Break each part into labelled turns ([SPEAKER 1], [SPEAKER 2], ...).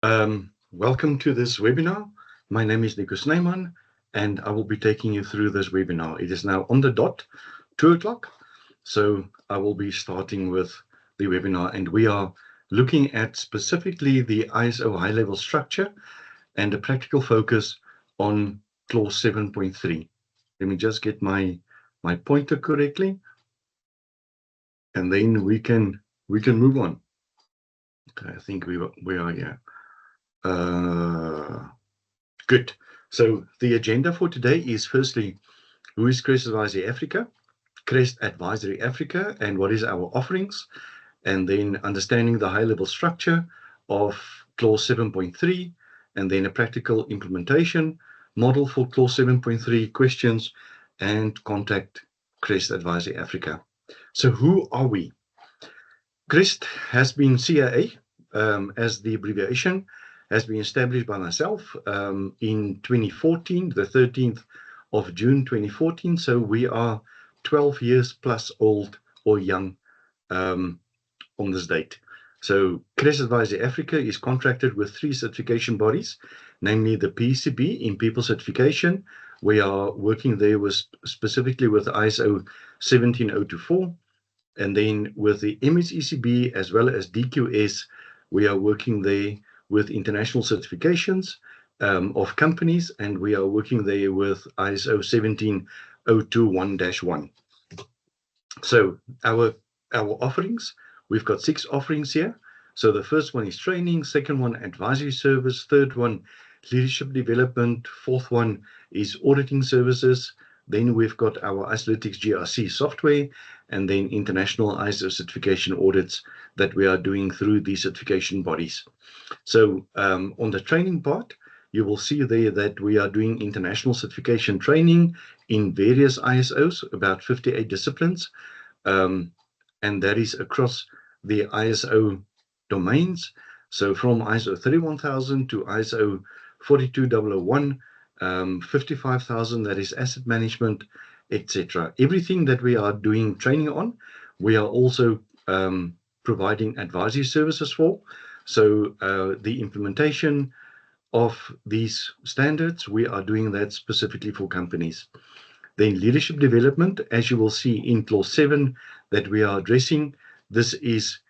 [SPEAKER 1] Welcome to this webinar. My name is Nico Snyman, and I will be taking you through this webinar. It is now on the dot, 2 o'clock. So I will be starting with the webinar, and we are looking at specifically the ISO high-level structure and a practical focus on clause 7.3. Let me just get my pointer correctly, and then we can move on. Okay, I think we are here. Good. So the agenda for today is firstly, who is Crest Advisory Africa, and what is our offerings, and then understanding the high-level structure of clause 7.3, and then a practical implementation model for clause 7.3, questions, and contact Crest Advisory Africa. So who are we? Crest has been CIA, as the abbreviation, has been established by myself in 2014, the 13th of June 2014. So we are 12 years plus old or young on this date. So Crest Advisory Africa is contracted with 3 certification bodies, namely the PCB in People Certification. We are working there with specifically with ISO 17024. And then with the MSECB as well as DQS, we are working there with international certifications of companies, and we are working there with ISO 17021-1. So our offerings, we've got 6 offerings here. So the first one is training, second one advisory service, third one leadership development, fourth one is auditing services. Then we've got our ISOlytics GRC software, and then international ISO certification audits that we are doing through these certification bodies. So on the training part, you will see there that we are doing international certification training in various ISOs, about 58 disciplines, and that is across the ISO domains. So from ISO 31000 to ISO 42001, 55,000, that is asset management, etc. Everything that we are doing training on, we are also providing advisory services for. So the implementation of these standards, we are doing that specifically for companies. Then leadership development, as you will see in clause 7 that we are addressing, this is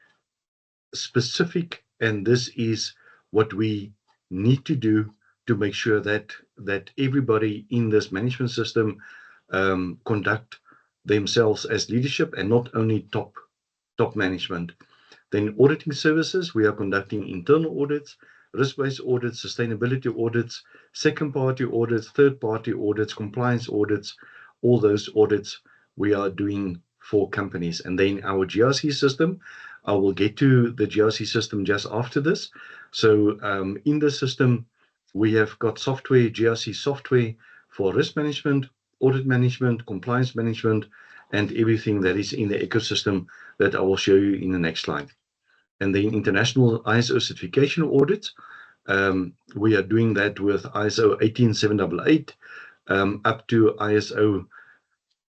[SPEAKER 1] specific, and this is what we need to do to make sure that everybody in this management system conduct themselves as leadership and not only top management. Then auditing services, we are conducting internal audits, risk-based audits, sustainability audits, second-party audits, third-party audits, compliance audits, all those audits we are doing for companies. And then our GRC system, I will get to the GRC system just after this. So in the system, we have got software, GRC software for risk management, audit management, compliance management, and everything that is in the ecosystem that I will show you in the next slide. And then international ISO certification audits, we are doing that with ISO 18788 up to ISO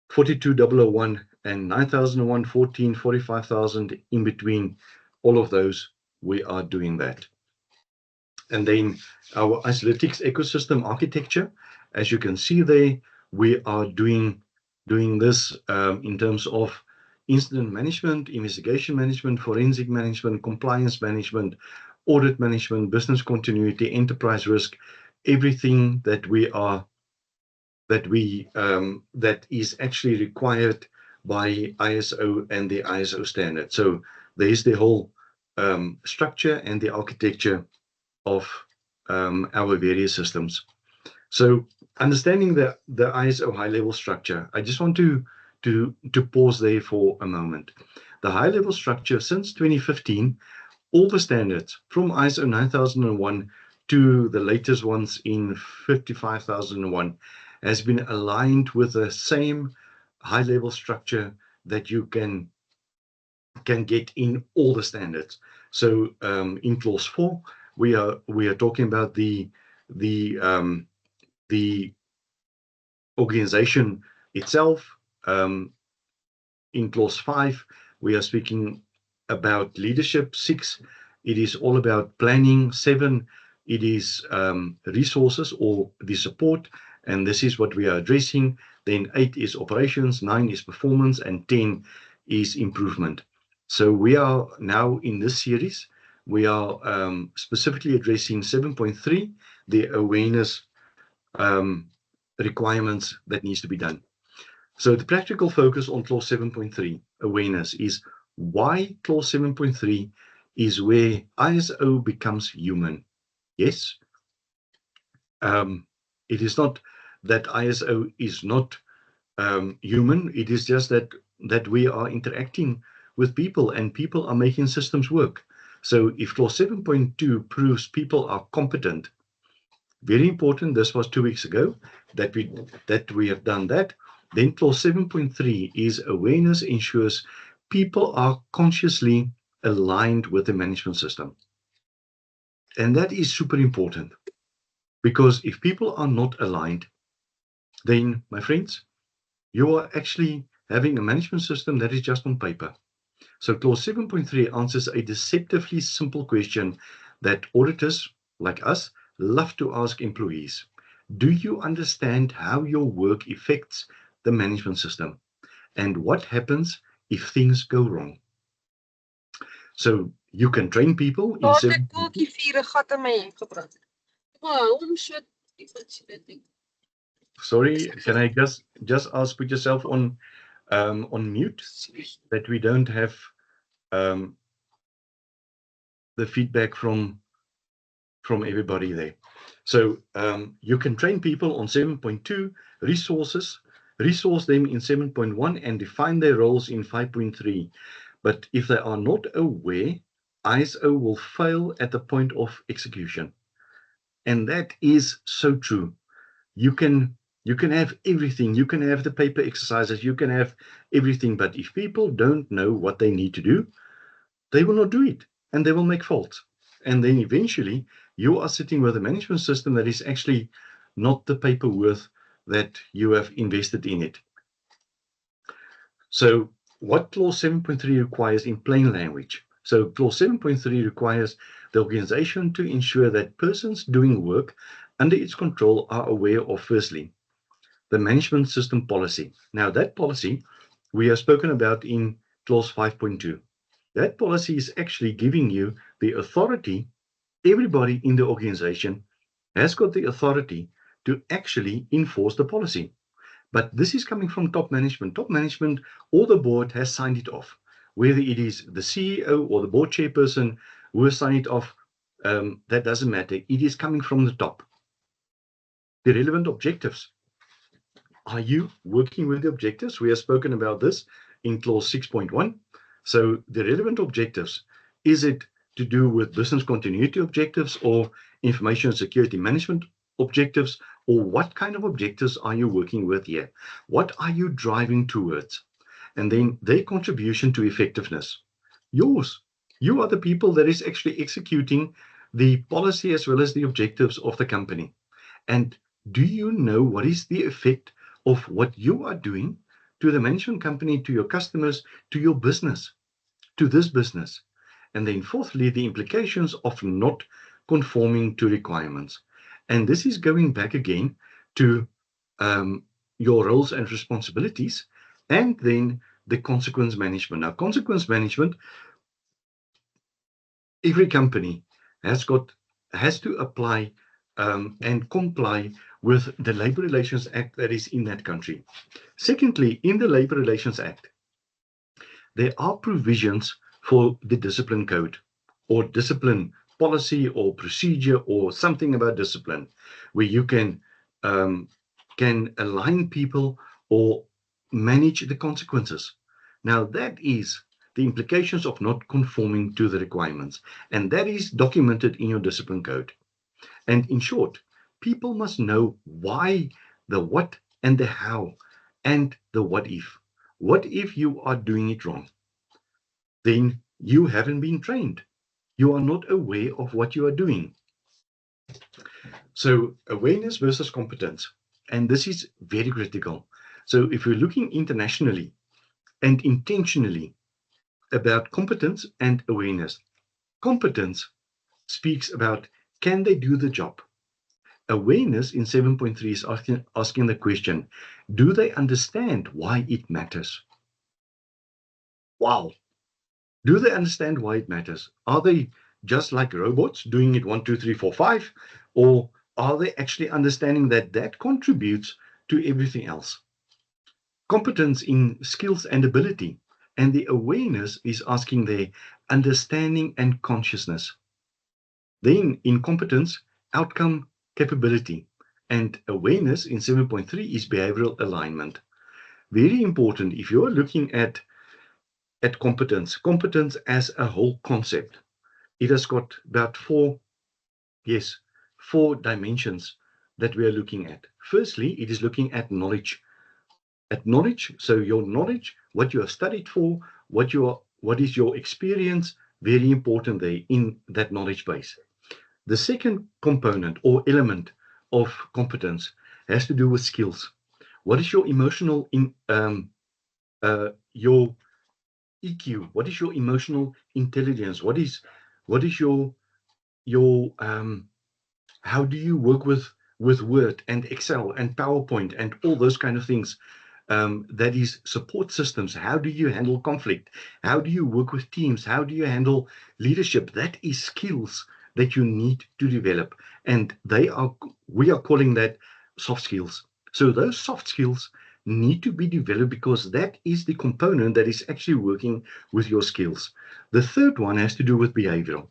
[SPEAKER 1] 42001 and 9001, 14, 45,000. In between all of those, we are doing that. And then our ISOlytics ecosystem architecture, as you can see there, we are doing this in terms of incident management, investigation management, forensic management, compliance management, audit management, business continuity, enterprise risk, everything that that is actually required by ISO and the ISO standard. So there's the whole structure and the architecture of our various systems. So understanding the ISO high-level structure, I just want to pause there for a moment. The high-level structure since 2015, all the standards from ISO 9001 to the latest ones in 55,001 has been aligned with the same high-level structure that you can get in all the standards. So in clause 4, we are talking about the organization itself. In clause 5, we are speaking about leadership. 6 it is all about planning. 7, it is resources or the support, and this is what we are addressing. Then 8 is operations, 9 is performance, and 10 is improvement. So we are now in this series, we are specifically addressing 7.3, the awareness requirements that needs to be done. So the practical focus on clause 7.3, awareness, is why clause 7.3 is where ISO becomes human. Yes, it is not that ISO is not human. It is just that we are interacting with people and people are making systems work. So if clause 7.2 proves people are competent, very important, this was 2 weeks ago that we have done that. Then clause 7.3 is awareness ensures people are consciously aligned with the management system. And that is super important, because if people are not aligned, then, my friends, you are actually having a management system that is just on paper. So clause 7.3 answers a deceptively simple question that auditors like us love to ask employees. Do you understand how your work affects the management system? And what happens if things go wrong? So you can train people in Sorry, can I just ask, put yourself on mute, that we don't have the feedback from everybody there. So you can train people on 7.2, resource them in 7.1, and define their roles in 5.3. But if they are not aware, ISO will fail at the point of execution. And that is so true. You can have everything. You can have the paper exercises. You can have everything. But if people don't know what they need to do, they will not do it, and they will make faults. And then eventually you are sitting with a management system that is actually not the paper worth that you have invested in it. So what clause 7.3 requires in plain language? So clause 7.3 requires the organization to ensure that persons doing work under its control are aware of, firstly, the management system policy. Now that policy we have spoken about in clause 5.2. That policy is actually giving you the authority. Everybody in the organization has got the authority to actually enforce the policy. But this is coming from top management. Top management or the board has signed it off. Whether it is the CEO or the board chairperson who has signed it off, that doesn't matter. It is coming from the top. The relevant objectives. Are you working with the objectives? We have spoken about this in clause 6.1. So the relevant objectives, is it to do with business continuity objectives or information security management objectives, or what kind of objectives are you working with here? What are you driving towards? And then their contribution to effectiveness. Yours. You are the people that is actually executing the policy as well as the objectives of the company. And do you know what is the effect of what you are doing to the management company, to your customers, to your business, to this business? And then fourthly, the implications of not conforming to requirements. And this is going back again to your roles and responsibilities, and then the consequence management. Now, consequence management, every company has to apply and comply with the Labour Relations Act that is in that country. Secondly, in the Labour Relations Act, there are provisions for the discipline code or discipline policy or procedure or something about discipline, where you can align people or manage the consequences. Now, that is the implications of not conforming to the requirements, and that is documented in your discipline code. And in short, people must know why, the what, and the how, and the what if. What if you are doing it wrong? Then you haven't been trained. You are not aware of what you are doing. So awareness versus competence. And this is very critical. So if we're looking internationally and intentionally about competence and awareness, Competence speaks about, can they do the job? Awareness in 7.3 is asking the question, do they understand why it matters? Wow. Do they understand why it matters? Are they just like robots doing it 1, 2, 3, 4, 5? Or are they actually understanding that that contributes to everything else? Competence in skills and ability. And the awareness is asking their understanding and consciousness. Then in competence, outcome capability. And awareness in 7.3 is behavioral alignment. Very important if you're looking at competence as a whole concept. It has got about four dimensions that we are looking at. Firstly, it is looking at knowledge. So your knowledge, what you have studied for, what is your experience, very important there in that knowledge base. The second component or element of competence has to do with skills. What is your emotional your EQ? What is your emotional intelligence? What is your how do you work with Word and Excel and PowerPoint and all those kind of things? That is support systems. How do you handle conflict? How do you work with teams? How do you handle leadership? That is skills that you need to develop, and we are calling that soft skills. So those soft skills need to be developed because that is the component that is actually working with your skills. The third one has to do with behavioral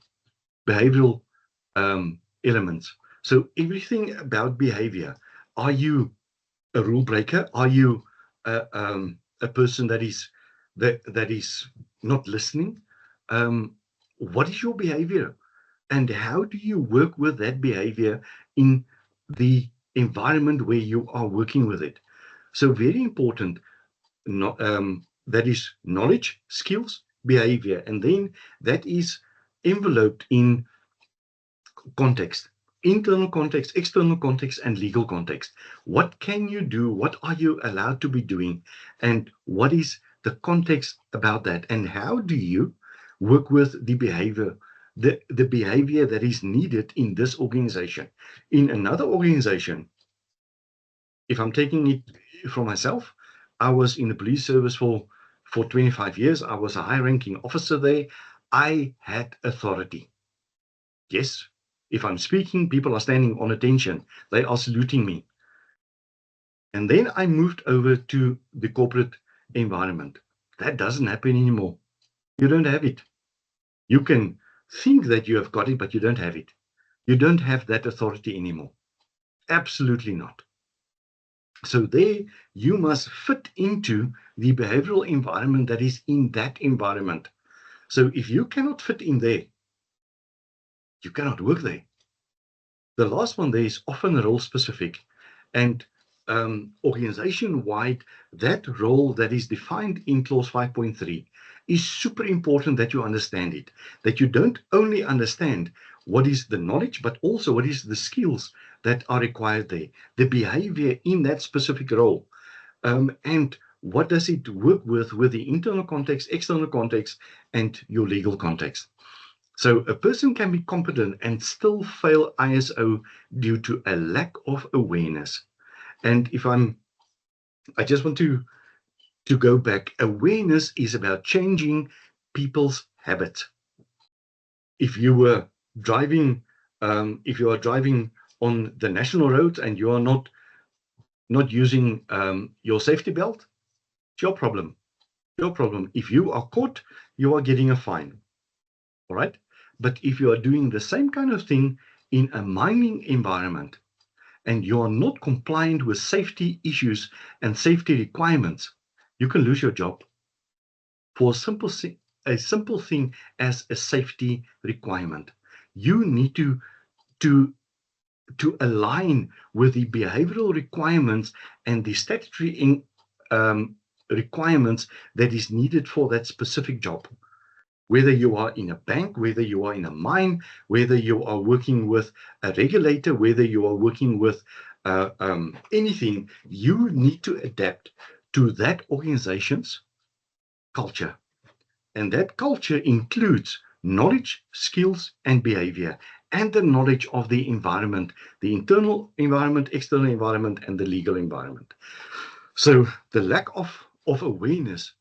[SPEAKER 1] elements. So everything about behavior. Are you a rule breaker? Are you a person that is not listening? What is your behavior, and how do you work with that behavior in the environment where you are working with it? So very important. That is knowledge, skills, behavior, and then that is enveloped in context. Internal context, external context, and legal context. What can you do? What are you allowed to be doing? And what is the context about that? And how do you work with the behavior, the behavior that is needed in this organization? In another organization, if I'm taking it for myself, I was in the police service for 25 years. I was a high-ranking officer there. I had authority. Yes, if I'm speaking, people are standing on attention. They are saluting me. And then I moved over to the corporate environment. That doesn't happen anymore. You don't have it. You can think that you have got it, but you don't have it. You don't have that authority anymore. Absolutely not. So there, you must fit into the behavioral environment that is in that environment. So if you cannot fit in there, you cannot work there. The last one there is often role specific, and organization-wide, that role that is defined in clause 5.3 is super important that you understand it, that you don't only understand what is the knowledge, but also what is the skills that are required there, the behavior in that specific role, and what does it work with the internal context, external context, and your legal context. So a person can be competent and still fail ISO due to a lack of awareness. And I just want to go back. Awareness is about changing people's habits. If you are driving on the national roads and you are not using your safety belt, it's your problem. Your problem. If you are caught, you are getting a fine. All right. But if you are doing the same kind of thing in a mining environment and you are not compliant with safety issues and safety requirements, you can lose your job for a simple thing as a safety requirement. You need to align with the behavioral requirements and the statutory requirements that is needed for that specific job. Whether you are in a bank, whether you are in a mine, whether you are working with a regulator, whether you are working with anything, you need to adapt to that organization's culture. And that culture includes knowledge, skills, and behavior, and the knowledge of the environment, the internal environment, external environment, and the legal environment. So the lack of awareness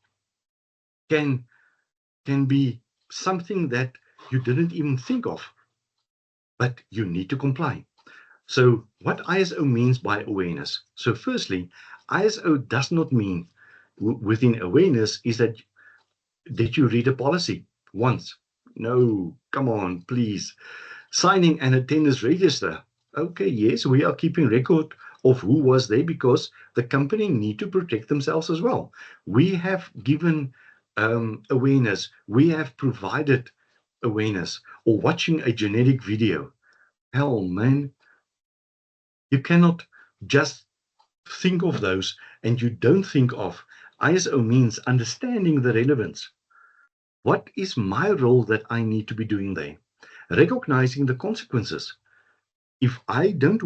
[SPEAKER 1] can be something that you didn't even think of, but you need to comply. So what ISO means by awareness? So firstly, ISO does not mean within awareness is that you read a policy once. No, come on, please. Signing an attendance register. Okay, yes, we are keeping record of who was there because the company need to protect themselves as well. We have given awareness. We have provided awareness. Or watching a generic video. Hell, man, you cannot just think of those and you don't think of ISO means understanding the relevance. What is my role that I need to be doing there? Recognizing the consequences. If I don't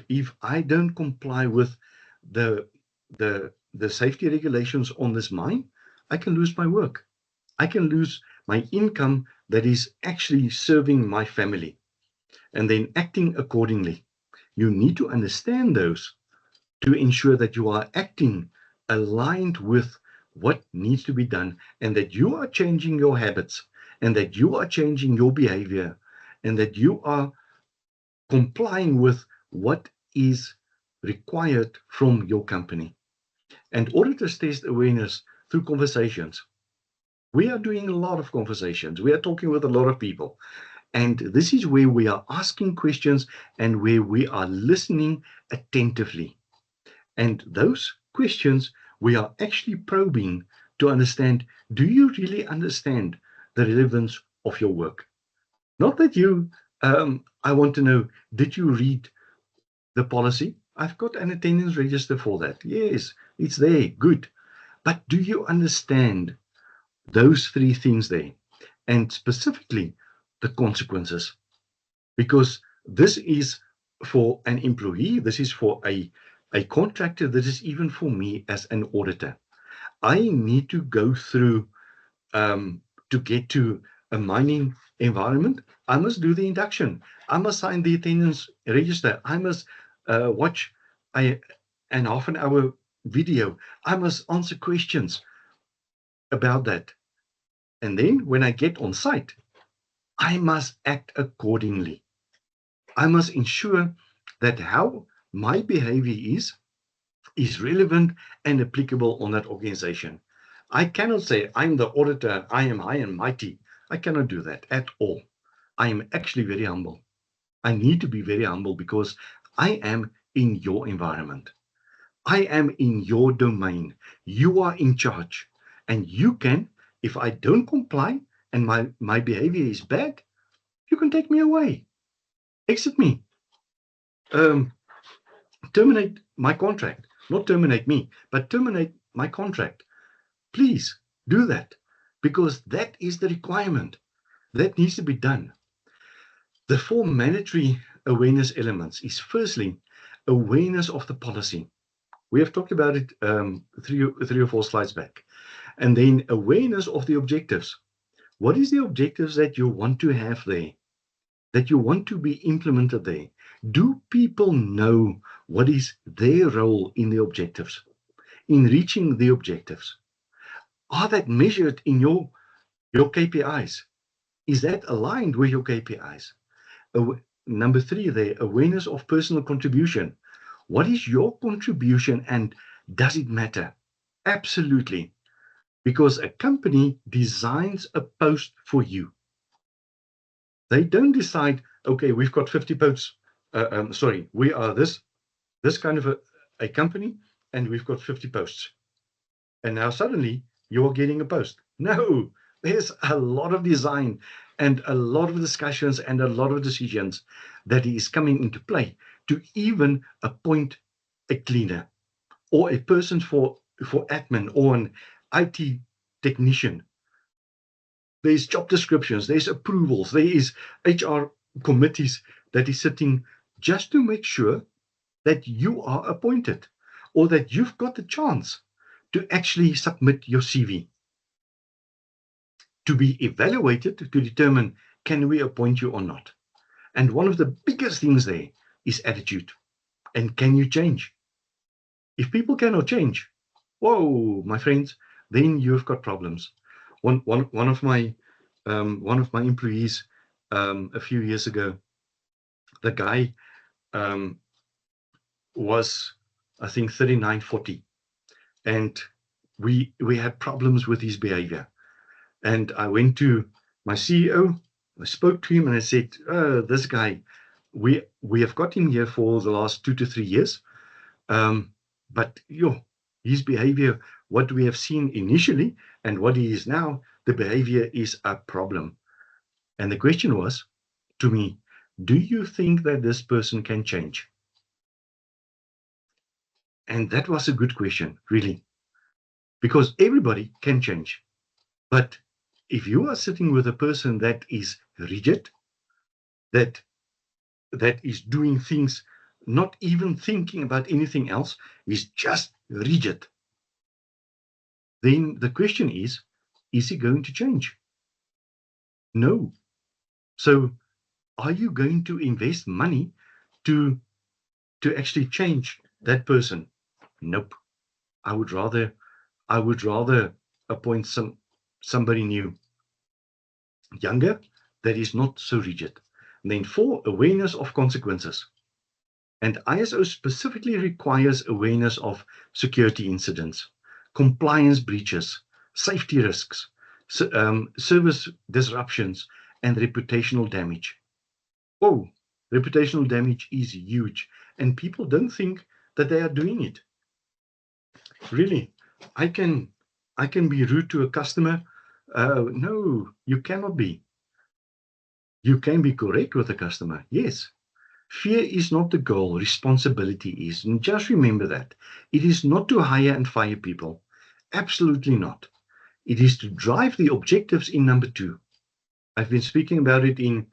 [SPEAKER 1] if I don't comply with the safety regulations on this mine, I can lose my work. I can lose my income that is actually serving my family. And then acting accordingly. You need to understand those to ensure that you are acting aligned with what needs to be done and that you are changing your habits and that you are changing your behavior and that you are complying with what is required from your company. And auditors test awareness through conversations. We are doing a lot of conversations. We are talking with a lot of people. And this is where we are asking questions and where we are listening attentively. And those questions we are actually probing to understand, do you really understand the relevance of your work? Not that I want to know, did you read the policy? I've got an attendance register for that. Yes, it's there, good. But do you understand those three things there? And specifically, the consequences. Because this is for an employee, this is for a contractor, this is even for me as an auditor. I need to go through to get to a mining environment. I must do the induction. I must sign the attendance register. I must watch an half an hour video. I must answer questions about that. And then when I get on site, I must act accordingly. I must ensure that how my behavior is relevant and applicable on that organization. I cannot say I'm the auditor, I am high and mighty. I cannot do that at all. I am actually very humble. I need to be very humble because I am in your environment. I am in your domain. You are in charge. And you can, if I don't comply and my behavior is bad, you can take me away. Exit me. Terminate my contract. Not terminate me, but terminate my contract. Please do that because that is the requirement. That needs to be done. The four mandatory awareness elements is firstly, awareness of the policy. We have talked about it three or four slides back. And then awareness of the objectives. What is the objectives that you want to have there? That you want to be implemented there? Do people know what is their role in the objectives, in reaching the objectives? Are that measured in your KPIs? Is that aligned with your KPIs? Number three there, awareness of personal contribution. What is your contribution and does it matter? Absolutely. Because a company designs a post for you. They don't decide, okay, we've got 50 posts. We are this kind of a company and we've got 50 posts. And now suddenly you're getting a post. No, there's a lot of design and a lot of discussions and a lot of decisions that is coming into play to even appoint a cleaner or a person for admin or an IT technician. There's job descriptions, there's approvals, there is HR committees that is sitting just to make sure that you are appointed or that you've got the chance to actually submit your CV. to be evaluated to determine, can we appoint you or not? And one of the biggest things there is attitude. And can you change? If people cannot change, whoa, my friends, then you've got problems. One of my employees a few years ago, the guy was, I think, 39, 40, and we had problems with his behavior. And I went to my CEO, I spoke to him, and I said, this guy, we have got him here for the last 2 to 3 years. But his behavior, what we have seen initially and what he is now, the behavior is a problem. And the question was to me, do you think that this person can change? And that was a good question, really, because everybody can change. But if you are sitting with a person that is rigid, that is doing things, not even thinking about anything else, is just rigid, then the question is he going to change? No. So are you going to invest money to actually change that person? Nope. I would rather appoint somebody new, younger, that is not so rigid. And then 4, awareness of consequences. And ISO specifically requires awareness of security incidents, compliance breaches, safety risks, service disruptions, and reputational damage. Oh, reputational damage is huge, and people don't think that they are doing it. Really, I can be rude to a customer. No, you cannot be. You can be correct with a customer, yes. Fear is not the goal, responsibility is. And just remember that. It is not to hire and fire people. Absolutely not. It is to drive the objectives in number 2. I've been speaking about it in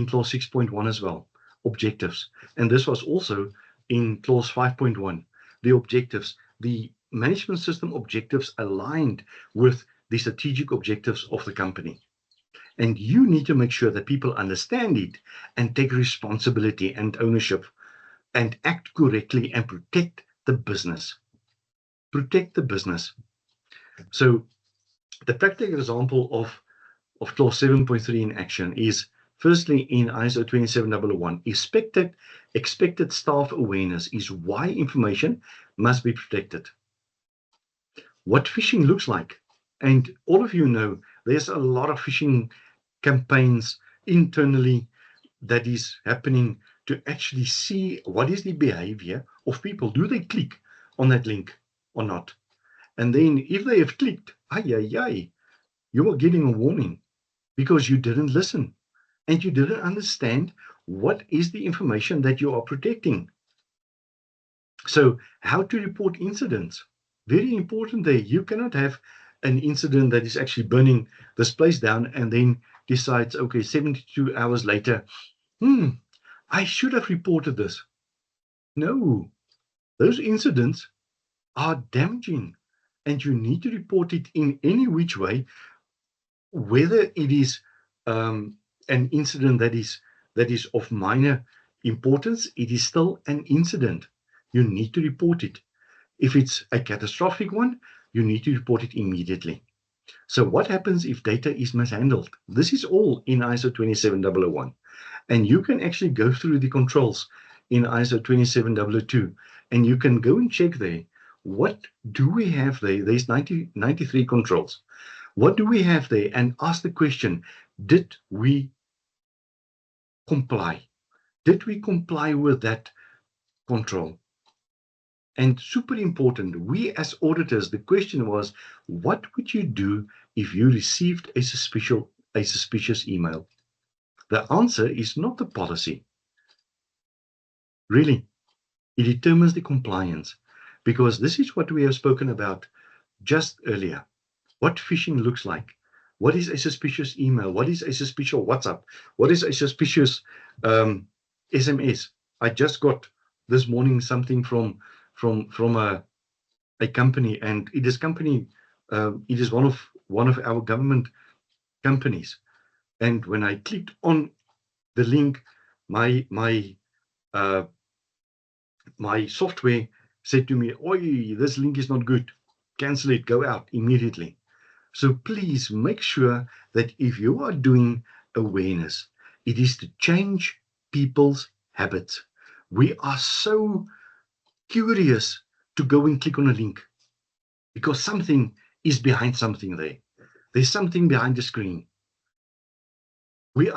[SPEAKER 1] clause 6.1 as well, objectives. And this was also in clause 5.1, the objectives, the management system objectives aligned with the strategic objectives of the company. And you need to make sure that people understand it and take responsibility and ownership and act correctly and protect the business. Protect the business. So the practical example of clause 7.3 in action is, firstly, in ISO 27001, expected staff awareness is why information must be protected. What phishing looks like. And all of you know there's a lot of phishing campaigns internally that is happening to actually see what is the behavior of people. Do they click on that link or not? And then if they have clicked, you are getting a warning because you didn't listen and you didn't understand what is the information that you are protecting. So how to report incidents? Very important there. You cannot have an incident that is actually burning this place down and then decides, okay, 72 hours later, I should have reported this. No, those incidents are damaging and you need to report it in any which way, whether it is an incident that is of minor importance. It is still an incident. You need to report it. If it's a catastrophic one, you need to report it immediately. So what happens if data is mishandled? This is all in ISO 27001. And you can actually go through the controls in ISO 27002 and you can go and check there. What do we have there? There's 93 controls. What do we have there? And ask the question, did we comply? Did we comply with that control? And super important, we as auditors, the question was, what would you do if you received a suspicious email? The answer is not the policy. Really, it determines the compliance, because this is what we have spoken about just earlier. What phishing looks like. What is a suspicious email? What is a suspicious WhatsApp? What is a suspicious SMS? I just got this morning something from a company, and it is one of our government companies. And when I clicked on the link, my software said to me, "Oi, this link is not good. Cancel it, go out immediately." So please make sure that if you are doing awareness, it is to change people's habits. We are so curious to go and click on a link because something is behind something there. There's something behind the screen. We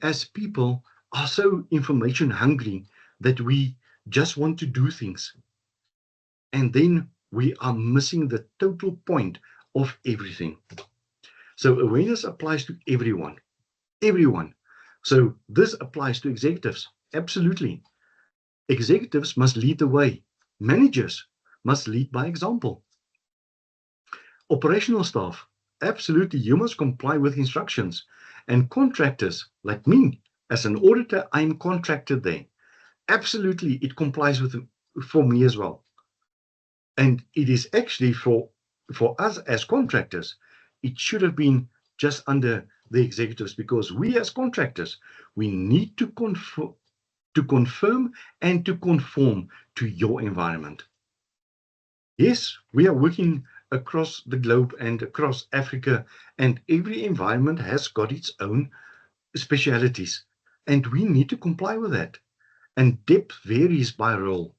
[SPEAKER 1] as people are so information hungry that we just want to do things. And then we are missing the total point of everything. So awareness applies to everyone. Everyone. So this applies to executives. Absolutely. Executives must lead the way. Managers must lead by example. Operational staff, absolutely, you must comply with instructions. And contractors, like me, as an auditor, I'm contracted there. Absolutely, it complies with for me as well. And it is actually for us as contractors, it should have been just under the executives because we as contractors, we need to confirm and to conform to your environment. Yes, we are working across the globe and across Africa, and every environment has got its own specialities, and we need to comply with that. And depth varies by role,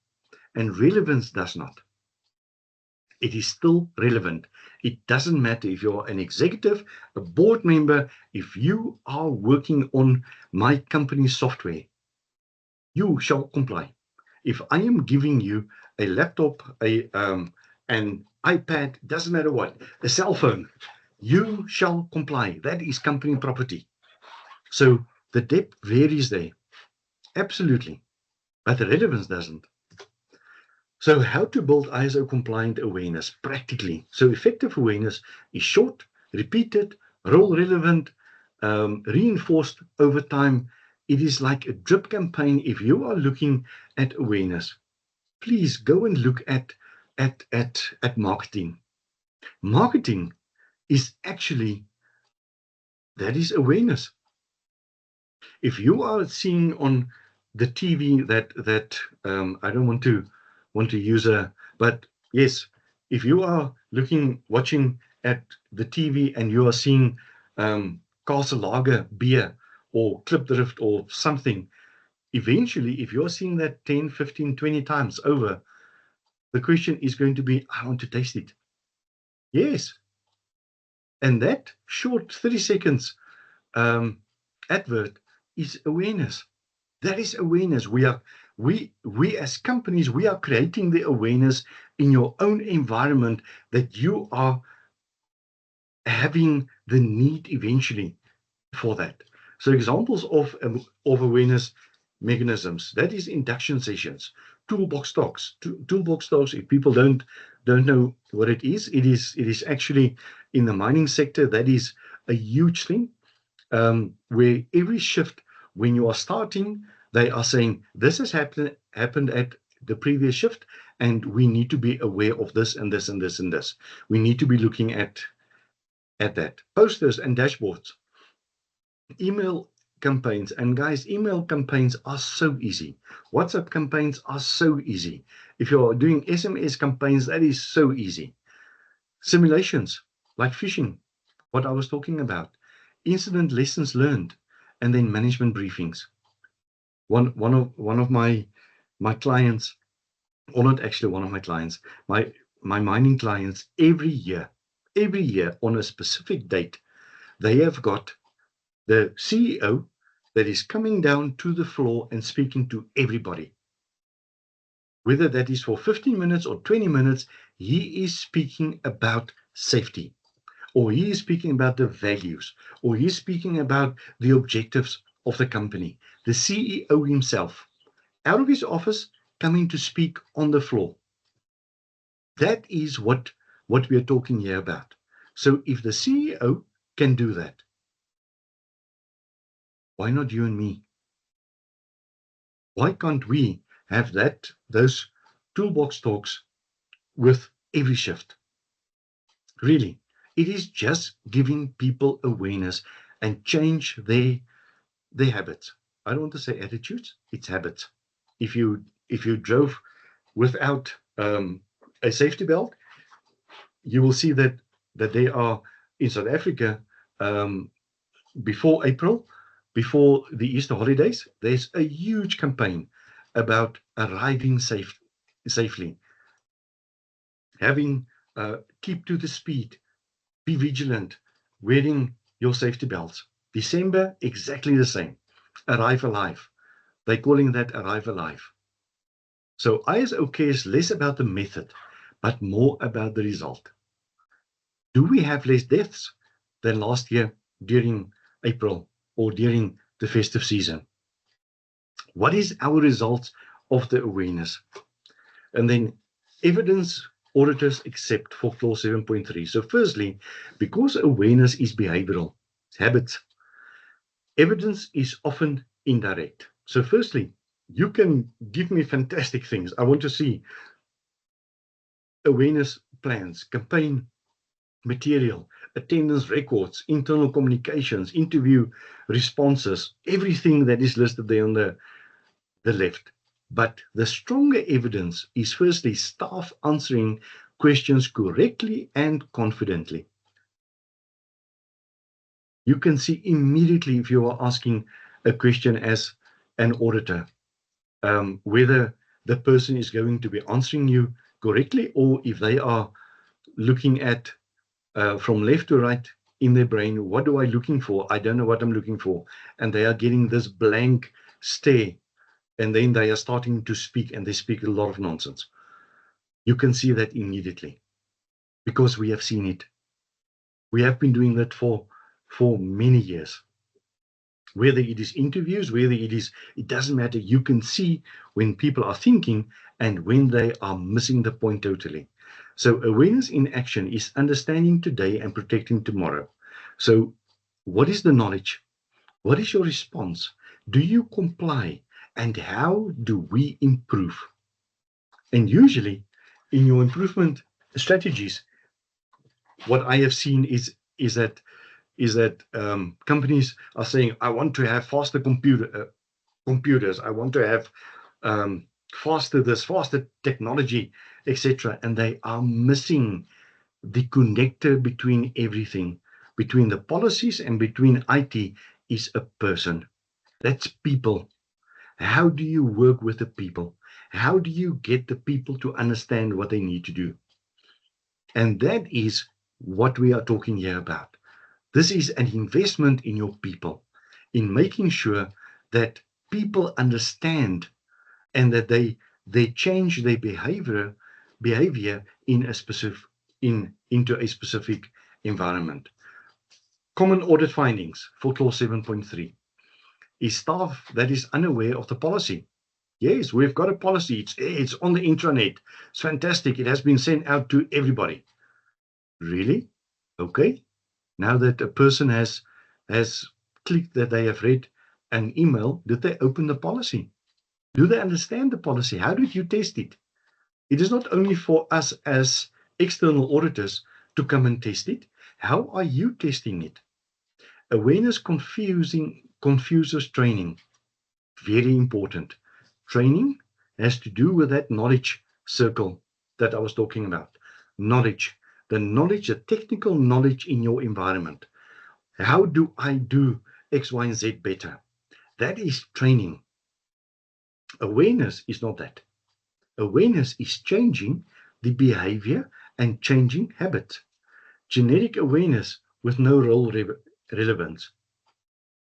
[SPEAKER 1] and relevance does not. It is still relevant. It doesn't matter if you're an executive, a board member, if you are working on my company's software, you shall comply. If I am giving you a laptop, an iPad, doesn't matter what, a cell phone, you shall comply. That is company property. So the depth varies there. Absolutely. But the relevance doesn't. So how to build ISO compliant awareness practically. So effective awareness is short, repeated, role relevant, reinforced over time. It is like a drip campaign. If you are looking at awareness, please go and look at marketing. Marketing is actually, that is awareness. If you are seeing on the TV that I don't want to use but yes, if you are watching at the TV and you are seeing Castle Lager beer or Klipdrift or something, eventually, if you're seeing that 10, 15, 20 times over, the question is going to be, I want to taste it. Yes. And that short 30 seconds advert is awareness. That is awareness. We as companies, we are creating the awareness in your own environment that you are having the need eventually for that. So examples of awareness mechanisms, that is induction sessions, toolbox talks. Toolbox talks, if people don't know what it is actually in the mining sector, that is a huge thing, where every shift, when you are starting, they are saying, this has happened at the previous shift, and we need to be aware of this and this and this and this. We need to be looking at that. Posters and dashboards. Email campaigns. And guys, email campaigns are so easy. WhatsApp campaigns are so easy. If you're doing SMS campaigns, that is so easy. Simulations, like phishing, what I was talking about. Incident lessons learned, and then management briefings. One of my clients, or not actually one of my clients, my mining clients, every year on a specific date, they have got the CEO that is coming down to the floor and speaking to everybody. Whether that is for 15 minutes or 20 minutes, he is speaking about safety, or he is speaking about the values, or he is speaking about the objectives of the company. The CEO himself, out of his office, coming to speak on the floor. That is what we are talking here about. So if the CEO can do that, why not you and me? Why can't we have those toolbox talks with every shift? Really, It is just giving people awareness and change their habits. I don't want to say attitudes, it's habits. If you drove without a safety belt, you will see that they are in South Africa before April, before the Easter holidays. There's a huge campaign about arriving safely, having keep to the speed, be vigilant, wearing your safety belts. December, exactly the same. Arrive alive. They're calling that arrive alive. So ISO cares less about the method, but more about the result. Do we have less deaths than last year during April or during the festive season? What is our results of the awareness? And then evidence auditors accept for clause 7.3. So firstly, because awareness is behavioral, habits, evidence is often indirect. So firstly, you can give me fantastic things. I want to see awareness plans, campaign material, attendance records, internal communications, interview responses, everything that is listed there on the left. But the stronger evidence is firstly staff answering questions correctly and confidently. You can see immediately if you are asking a question as an auditor, whether the person is going to be answering you correctly or if they are looking at from left to right in their brain, what do I looking for? I don't know what I'm looking for. And they are getting this blank stare. And then they are starting to speak and they speak a lot of nonsense. You can see that immediately because we have seen it. We have been doing that for many years. Whether it is interviews, whether it doesn't matter. You can see when people are thinking and when they are missing the point totally. So awareness in action is understanding today and protecting tomorrow. So what is the knowledge? What is your response? Do you comply? And how do we improve? And usually in your improvement strategies, what I have seen is that companies are saying, I want to have faster computers. I want to have faster technology, etc. And they are missing the connector between everything, between the policies and between IT is a person. That's people. How do you work with the people? How do you get the people to understand what they need to do? And that is what we are talking here about. This is an investment in your people, in making sure that people understand and that they change their behavior in a specific into a specific environment. Common audit findings for clause 7.3 is staff that is unaware of the policy. Yes, we've got a policy. It's on the intranet. It's fantastic. It has been sent out to everybody. Really? Okay. Now that a person has clicked that they have read an email, did they open the policy? Do they understand the policy? How did you test it? It is not only for us as external auditors to come and test it. How are you testing it? Awareness confuses training. Very important. Training has to do with that knowledge circle that I was talking about. Knowledge, the technical knowledge in your environment. How do I do X, Y, and Z better? That is training. Awareness is not that. Awareness is changing the behavior and changing habits. Generic awareness with no role relevance.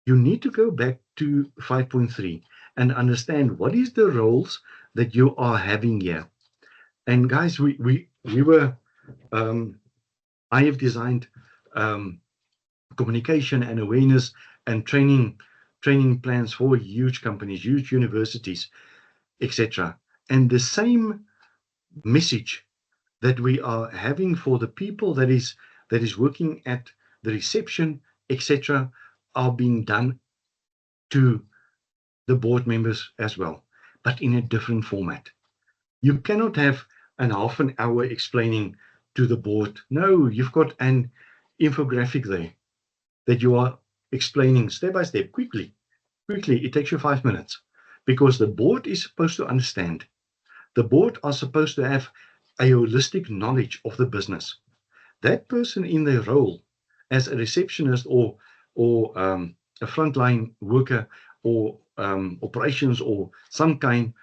[SPEAKER 1] You need to go back to 5.3 and understand what is the roles that you are having here. And guys, we were I have designed communication and awareness and training plans for huge companies, huge universities, etc. And the same message that we are having for the people that is working at the reception, etc., are being done to the board members as well, but in a different format. You cannot have an half an hour explaining to the board. No, you've got an infographic there that you are explaining step by step, quickly. It takes you 5 minutes, because the board is supposed to understand. The board are supposed to have a holistic knowledge of the business. That person in their role as a receptionist or a frontline worker or operations or some kind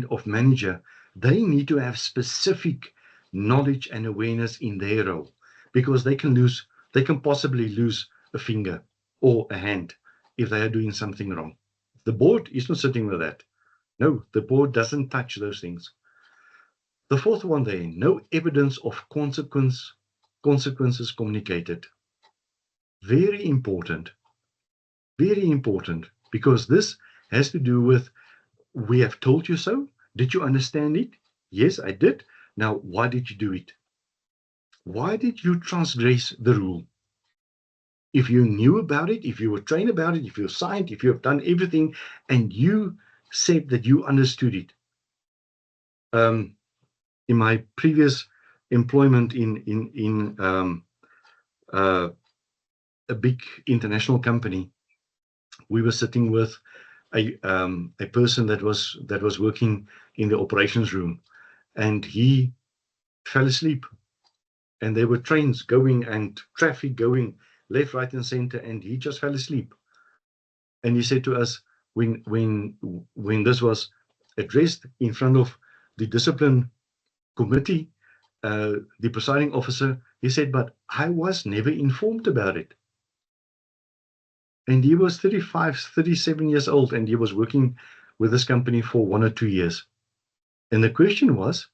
[SPEAKER 1] of manager, they need to have specific knowledge and awareness in their role, because they can possibly lose a finger or a hand if they are doing something wrong. The board is not sitting with that. No, the board doesn't touch those things. The fourth one there, no evidence of consequences communicated. Very important, because this has to do with, we have told you so. Did you understand it? Yes, I did. Now, why did you do it? Why did you transgress the rule? If you knew about it, if you were trained about it, if you signed, if you have done everything, and you said that you understood it. In my previous employment in a big international company, we were sitting with a person that was working in the operations room, and he fell asleep. And there were trains going and traffic going left, right, and center, and he just fell asleep. And he said to us, when this was addressed in front of the discipline committee, the presiding officer, he said, but I was never informed about it. And he was 35, 37 years old, and he was working with this company for 1 or 2 years. And the question was,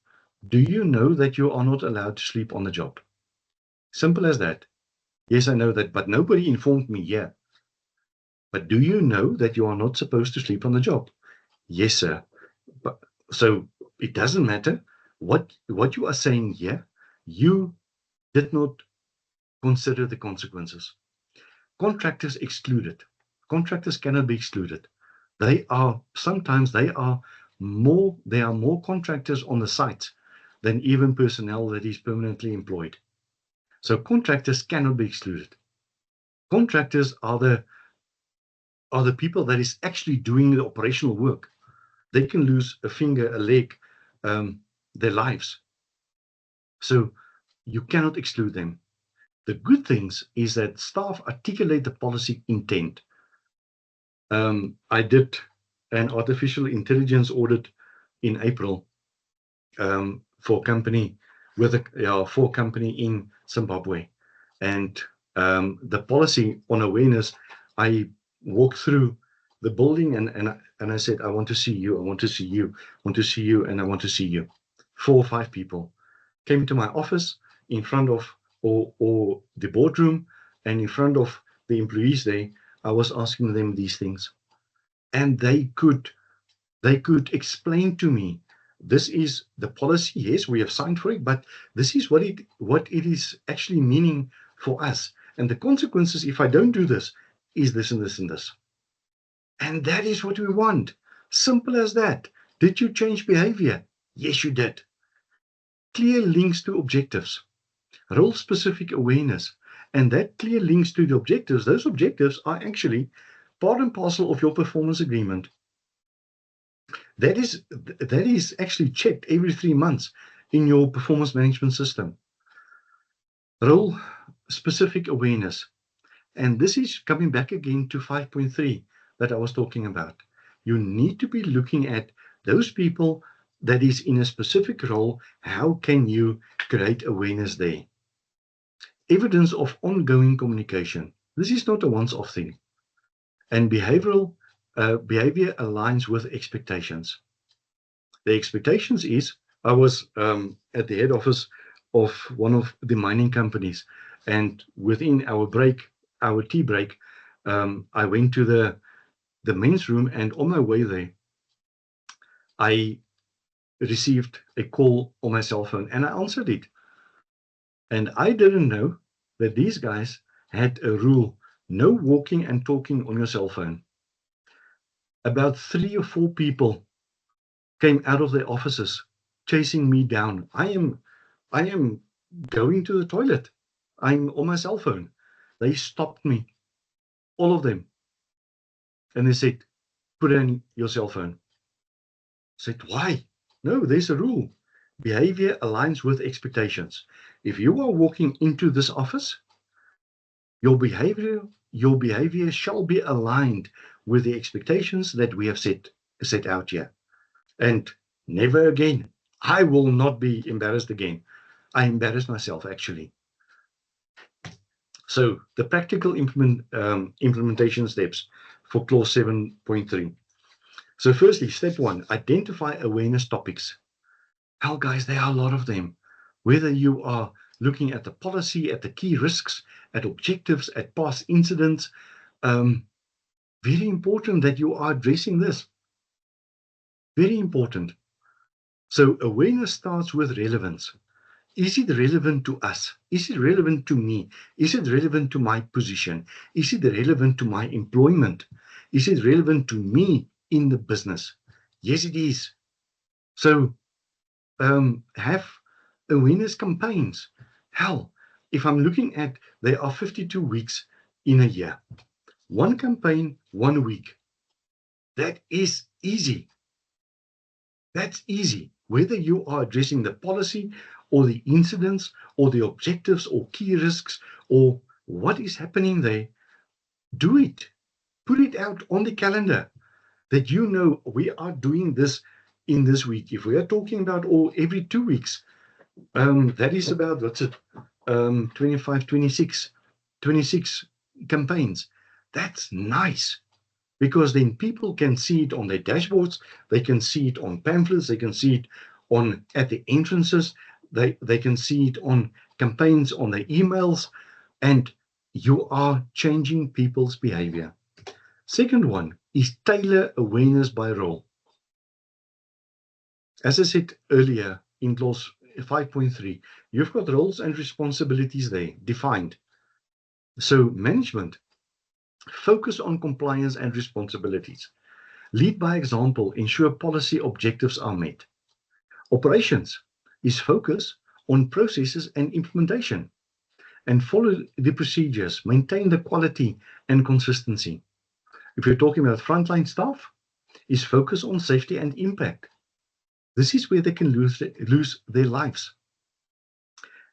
[SPEAKER 1] do you know that you are not allowed to sleep on the job? Simple as that. Yes, I know that, but nobody informed me here. But do you know that you are not supposed to sleep on the job? Yes, sir. But so it doesn't matter what you are saying here. You did not consider the consequences. Contractors excluded. Contractors cannot be excluded. There are more contractors on the site than even personnel that is permanently employed. So contractors cannot be excluded. Contractors are the people that is actually doing the operational work. They can lose a finger, a leg, their lives. So you cannot exclude them. The good things is that staff articulate the policy intent. I did an artificial intelligence audit in April for a company in Zimbabwe, and the policy on awareness. I walked through the building and I said, I want to see you, I want to see you, I want to see you, and I want to see you. 4 or 5 people came to my office in front of or the boardroom, and in front of the employees there. I was asking them these things, and they could explain to me, this is the policy. Yes, we have signed for it, but this is what it is actually meaning for us. And the consequences, if I don't do this, is this and this and this. And that is what we want. Simple as that. Did you change behavior? Yes, you did. Clear links to objectives. Role-specific awareness. And that clear links to the objectives. Those objectives are actually part and parcel of your performance agreement. That is actually checked every 3 months in your performance management system. Role-specific awareness. And this is coming back again to 5.3 that I was talking about. You need to be looking at those people that is in a specific role. How can you create awareness there? Evidence of ongoing communication. This is not a once-off thing. And behavior aligns with expectations. The expectations is, I was at the head office of one of the mining companies, and within our tea break, I went to the men's room, and on my way there, I received a call on my cell phone, and I answered it. And I didn't know that these guys had a rule: no walking and talking on your cell phone. About 3 or 4 people came out of their offices chasing me down. I am going to the toilet. I'm on my cell phone. They stopped me, all of them. And they said, put in your cell phone. I said, why? No, there's a rule. Behavior aligns with expectations. If you are walking into this office, your behavior shall be aligned with the expectations that we have set out here. And never again. I will not be embarrassed again. I embarrassed myself, actually. So the practical implementation steps for clause 7.3. So firstly, step 1, identify awareness topics. Hell, guys, there are a lot of them. Whether you are looking at the policy, at the key risks, at objectives, at past incidents, very important that you are addressing this. Very important. So awareness starts with relevance. Is it relevant to us? Is it relevant to me? Is it relevant to my position? Is it relevant to my employment? Is it relevant to me in the business? Yes, it is. So have awareness campaigns. Hell, if I'm looking at, there are 52 weeks in a year. One campaign, 1 week. That is easy. That's easy. Whether you are addressing the policy or the incidents or the objectives or key risks or what is happening there, do it. Put it out on the calendar that you know we are doing this in this week. If we are talking about every 2 weeks, that is about, what's it, 25, 26 campaigns. That's nice. Because then people can see it on their dashboards, they can see it on pamphlets, they can see it at the entrances, they can see it on campaigns, on their emails, and you are changing people's behavior. Second one is tailor awareness by role. As I said earlier in clause 5.3, you've got roles and responsibilities there defined. So management, focus on compliance and responsibilities. Lead by example, ensure policy objectives are met. Operations is focus on processes and implementation and follow the procedures, maintain the quality and consistency. If you're talking about frontline staff, is focus on safety and impact. This is where they can lose their lives.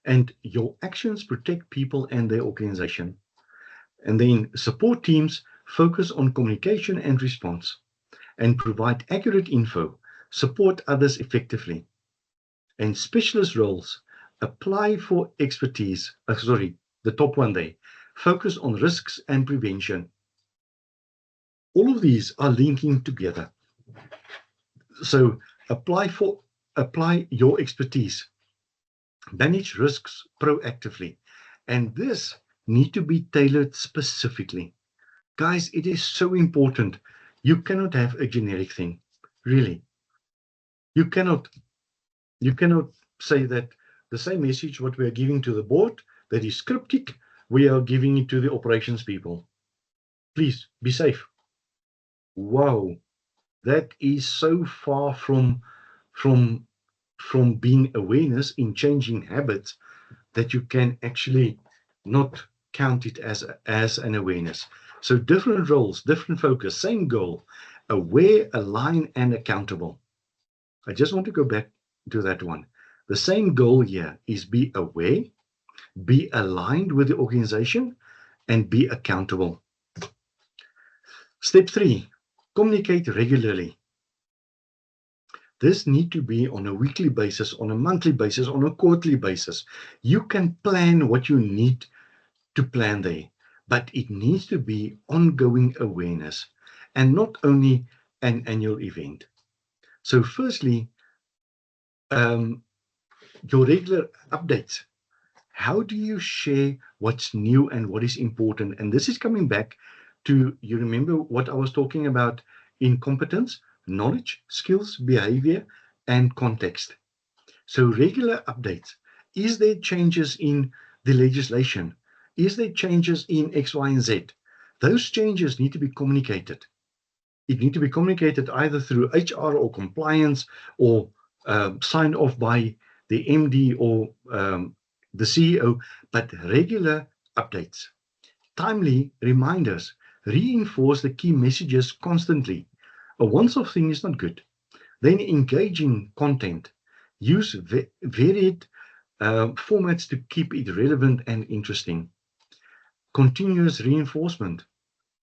[SPEAKER 1] And your actions protect people and their organization. And then support teams focus on communication and response and provide accurate info, support others effectively. And specialist roles apply for expertise. The top one there, focus on risks and prevention. All of these are linking together. So apply your expertise, manage risks proactively, and this need to be tailored specifically. Guys, it is so important. You cannot have a generic thing, really. You cannot say that the same message what we are giving to the board that is cryptic, we are giving it to the operations people. Please be safe. Wow, that is so far from being awareness in changing habits that you can actually not count it as an awareness. So different roles, different focus, same goal, aware, align, and accountable. I just want to go back to that one. The same goal here is be aware, be aligned with the organization, and be accountable. Step 3, communicate regularly. This needs to be on a weekly basis, on a monthly basis, on a quarterly basis. You can plan what you need to plan there, but it needs to be ongoing awareness and not only an annual event. So firstly, your regular updates. How do you share what's new and what is important? And this is coming back to, you remember what I was talking about in competence, knowledge, skills, behavior, and context. So regular updates. Is there changes in the legislation? Is there changes in X, Y, and Z? Those changes need to be communicated. It needs to be communicated either through HR or compliance or signed off by the MD or the CEO, but regular updates. Timely reminders, reinforce the key messages constantly. A once-off thing is not good. Then engaging content, use varied formats to keep it relevant and interesting. Continuous reinforcement.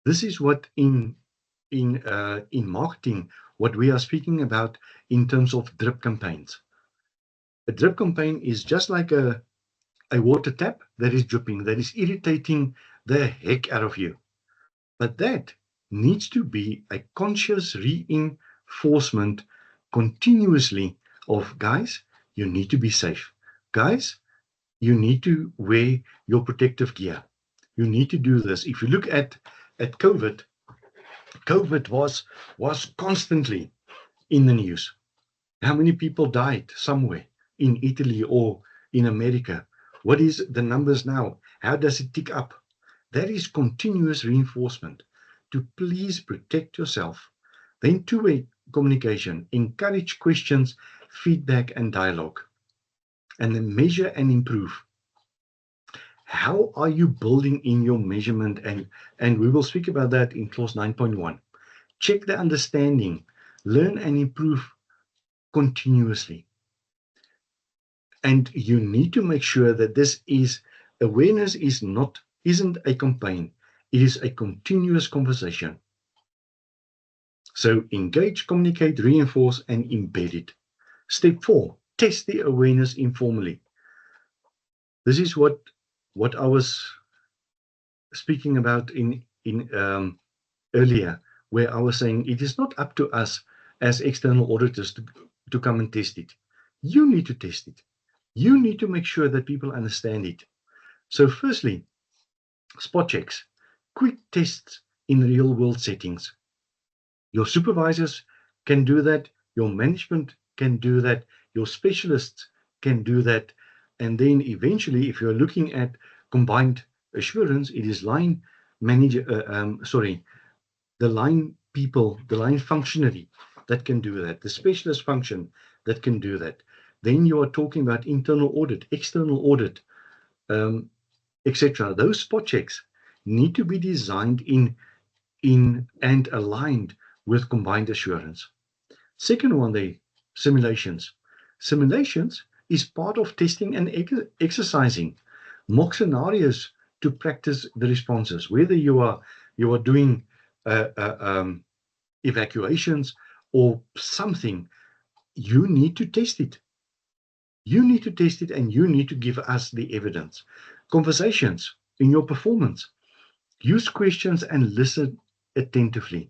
[SPEAKER 1] This is what in marketing, what we are speaking about in terms of drip campaigns. A drip campaign is just like a water tap that is dripping, that is irritating the heck out of you. But that needs to be a conscious reinforcement continuously of, guys, you need to be safe. Guys, you need to wear your protective gear. You need to do this. If you look at COVID, COVID was constantly in the news. How many people died somewhere in Italy or in America? What is the numbers now? How does it tick up? That is continuous reinforcement to please protect yourself. Then two-way communication, encourage questions, feedback, and dialogue. And then measure and improve. How are you building in your measurement? And we will speak about that in clause 9.1. Check the understanding, learn and improve continuously. And you need to make sure that this is, awareness isn't a campaign, it is a continuous conversation. So engage, communicate, reinforce, and embed it. Step 4, test the awareness informally. This is what I was speaking about in earlier, where I was saying it is not up to us as external auditors to come and test it. You need to test it. You need to make sure that people understand it. So firstly, spot checks, quick tests in real world settings. Your supervisors can do that. Your management can do that. Your specialists can do that. And then eventually, if you're looking at combined assurance, it is line manager, the line people, the line functionary that can do that, the specialist function that can do that. Then you are talking about internal audit, external audit, etc. Those spot checks need to be designed in and aligned with combined assurance. Second one, the simulations. Simulations is part of testing and exercising. Mock scenarios to practice the responses. Whether you are doing evacuations or something, you need to test it. You need to test it and you need to give us the evidence. Conversations in your performance. Use questions and listen attentively.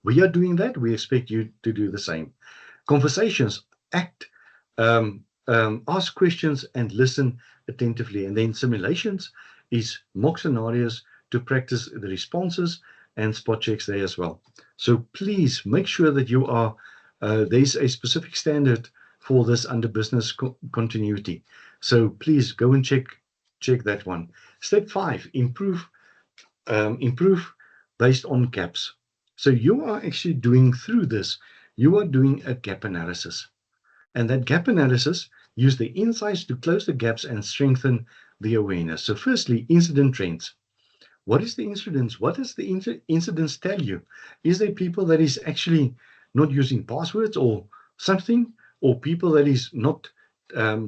[SPEAKER 1] We are doing that. We expect you to do the same. Conversations, ask questions and listen attentively. And then simulations is mock scenarios to practice the responses and spot checks there as well. So please make sure that you are, there's a specific standard for this under business continuity. So please go and check that one. Step 5, improve based on gaps. So you are actually doing through this, you are doing a gap analysis. And that gap analysis, use the insights to close the gaps and strengthen the awareness. So firstly, incident trends. What is the incidents? What does the incidents tell you? Is there people that is actually not using passwords or something? Or people that is not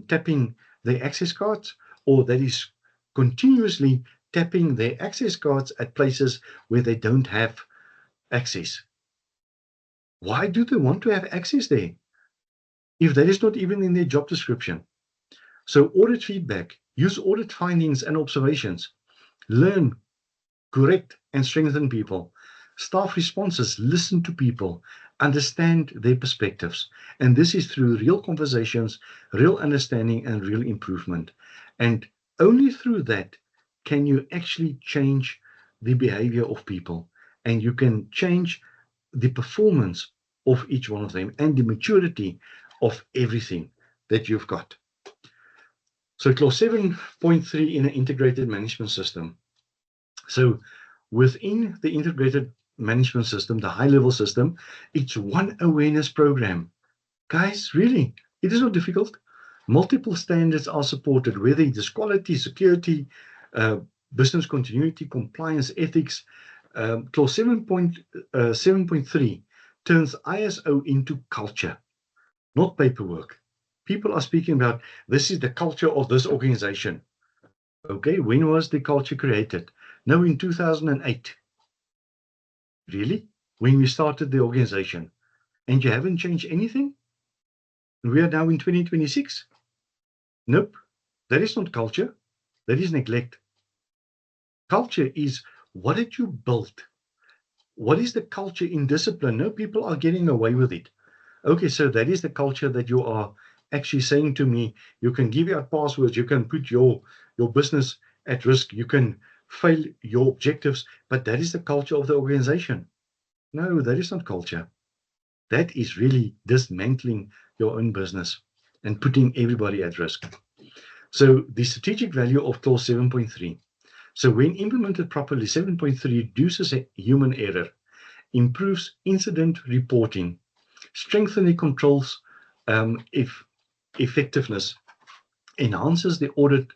[SPEAKER 1] tapping their access cards? Or that is continuously tapping their access cards at places where they don't have access? Why do they want to have access there if that is not even in their job description? So audit feedback, use audit findings and observations, learn, correct and strengthen people. Staff responses, listen to people, understand their perspectives. And this is through real conversations, real understanding and real improvement. And only through that can you actually change the behavior of people, and you can change the performance of each one of them and the maturity of everything that you've got. So clause 7.3 in an integrated management system. So within the integrated management system, the high-level system, it's one awareness program. Guys, really, it is not difficult. Multiple standards are supported, whether it is quality, security, uh, business continuity, compliance, ethics. Clause 7.3 turns ISO into culture, not paperwork. People are speaking about this is the culture of this organization. Okay, when was the culture created? No, in 2008. Really? When we started the organization. And you haven't changed anything? We are now in 2026? Nope. That is not culture. That is neglect. Culture is what did you build? What is the culture in discipline? No, people are getting away with it. Okay, so that is the culture that you are actually saying to me. You can give out passwords, you can put your business at risk, you can fail your objectives, but that is the culture of the organization. No, that is not culture. That is really dismantling your own business and putting everybody at risk. So the strategic value of clause 7.3. So when implemented properly, 7.3 reduces human error, improves incident reporting, strengthening controls effectiveness, enhances the audit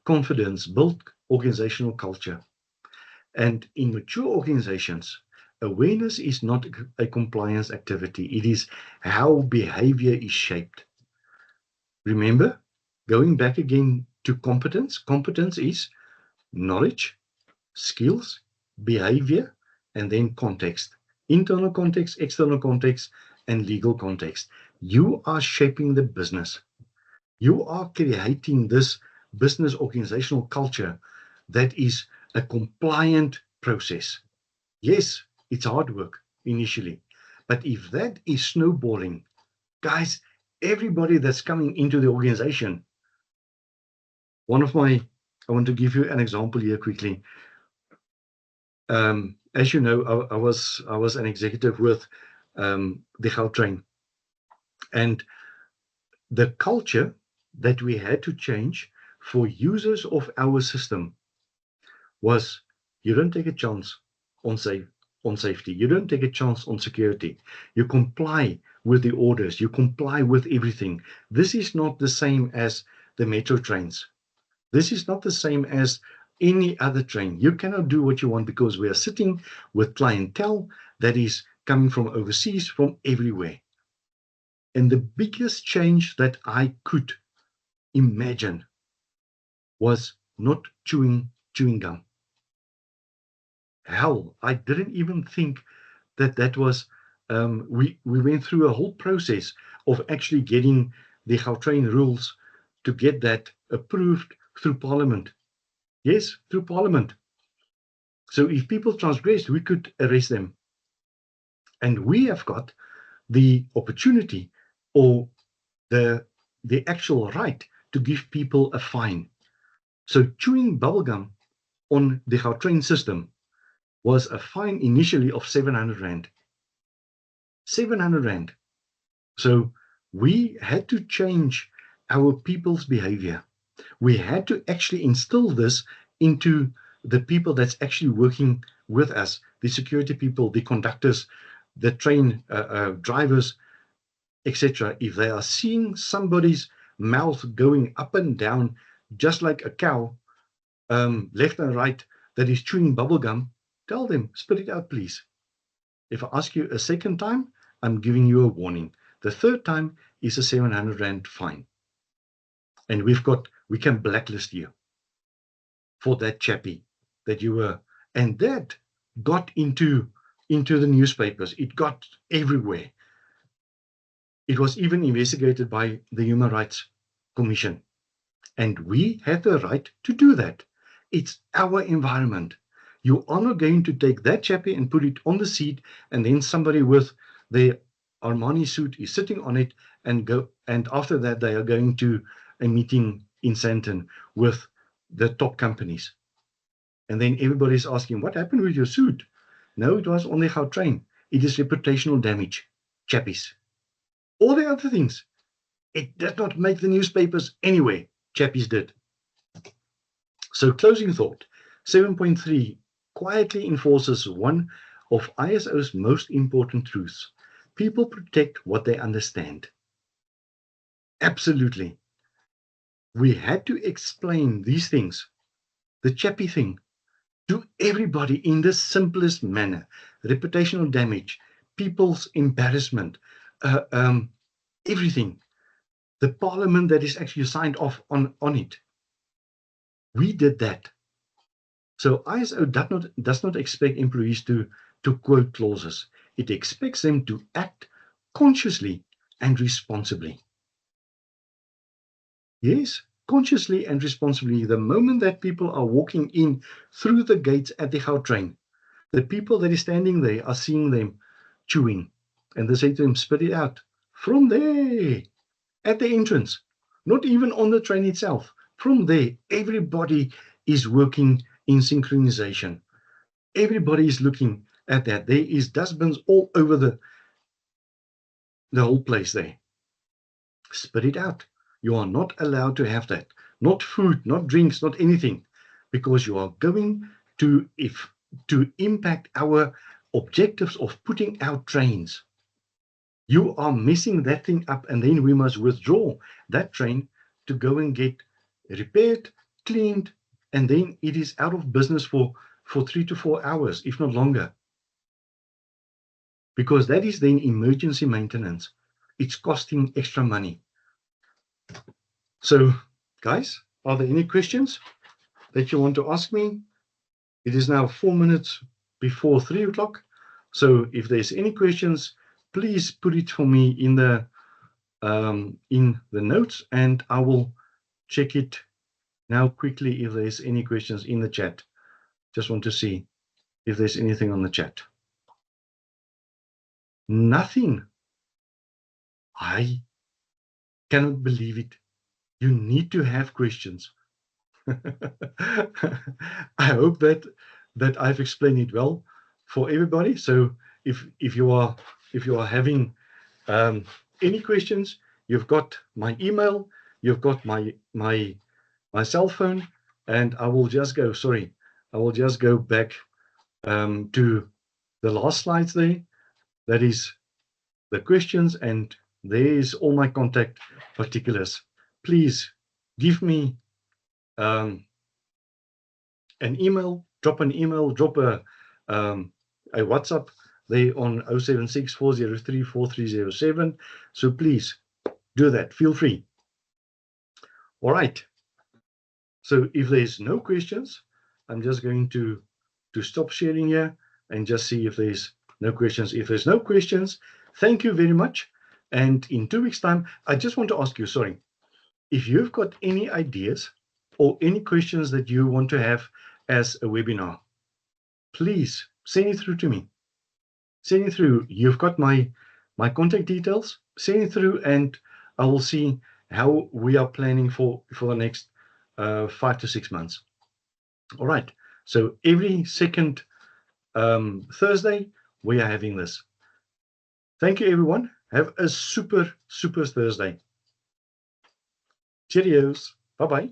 [SPEAKER 1] confidence, build organizational culture. And in mature organizations, awareness is not a compliance activity. It is how behavior is shaped. Remember, going back again to competence, competence is knowledge, skills, behavior, and then context. Internal context, external context, and legal context. You are shaping the business. You are creating this business organizational culture that is a compliant process. Yes, it's hard work initially, but if that is snowballing, guys, everybody that's coming into the organization, I want to give you an example here quickly. As you know, I was an executive with the Gautrain, and the culture that we had to change for users of our system was you don't take a chance on safety. You don't take a chance on security. You comply with the orders. You comply with everything. This is not the same as the metro trains. This is not the same as any other train. You cannot do what you want because we are sitting with clientele that is coming from overseas, from everywhere. And the biggest change that I could imagine was not chewing gum. Hell, I didn't even think that was. We went through a whole process of actually getting the Gautrain rules to get that approved through Parliament. Yes, through Parliament. So if people transgressed, we could arrest them. And we have got the opportunity or the actual right to give people a fine. So chewing bubblegum on the Gautrain system was a fine initially of 700 Rand. 700 Rand. So we had to change our people's behavior. We had to actually instill this into the people that's actually working with us, the security people, the conductors, the train drivers, etc. If they are seeing somebody's mouth going up and down, just like a cow, left and right, that is chewing bubblegum, tell them, spit it out, please. If I ask you a second time, I'm giving you a warning. The third time is a 700 Rand fine. And we can blacklist you for that chappie that you were. And that got into the newspapers. It got everywhere. It was even investigated by the Human Rights Commission. And we have the right to do that. It's our environment. You are not going to take that chappie and put it on the seat, and then somebody with their Armani suit is sitting on it and after that they are going to a meeting in Sandton with the top companies. And then everybody's asking, what happened with your suit? No, it was on the Gautrain. It is reputational damage. Chappies. All the other things. It did not make the newspapers anyway. Chappies did. So closing thought, 7.3 quietly enforces one of ISO's most important truths. People protect what they understand. Absolutely. we had to explain these things, the chappy thing, to everybody in the simplest manner. Reputational damage, people's embarrassment, everything. The parliament that is actually signed off on it. We did that. So ISO does not expect employees to quote clauses. It expects them to act consciously and responsibly. Yes, consciously and responsibly. The moment that people are walking in through the gates at the Gautrain, the people that is standing there are seeing them chewing. And they say to them, spit it out. From there, at the entrance, not even on the train itself. From there, everybody is working in synchronization. Everybody is looking at that. There is dustbins all over the whole place there. Spit it out. You are not allowed to have that. Not food, not drinks, not anything, because you are going to impact our objectives of putting out trains. You are messing that thing up, and then we must withdraw that train to go and get repaired, cleaned, and then it is out of business for 3 to 4 hours, if not longer. Because that is then emergency maintenance. It's costing extra money. So, guys, are there any questions that you want to ask me? It is now 4 minutes before 3 o'clock. So if there's any questions, please put it for me in the notes, and I will check it now quickly if there's any questions in the chat. Just want to see if there's anything on the chat. Nothing. I cannot believe it. You need to have questions. I hope that I've explained it well for everybody. So if you are having any questions, you've got my email, you've got my cell phone, and I will just go back to the last slides there. That is the questions, and there is all my contact particulars. Please give me an email, drop a WhatsApp there on 076 403 4307. So please do that. Feel free. All right. So if there's no questions, I'm just going to stop sharing here and just see if there's no questions. If there's no questions, thank you very much. And in 2 weeks' time, I just want to ask you, sorry, if you've got any ideas or any questions that you want to have as a webinar, please send it through to me. Send it through. You've got my contact details. Send it through, and I will see how we are planning for the next 5 to 6 months. All right. So every second Thursday, we are having this. Thank you, everyone. Have a super Thursday. Cheerios. Bye-bye.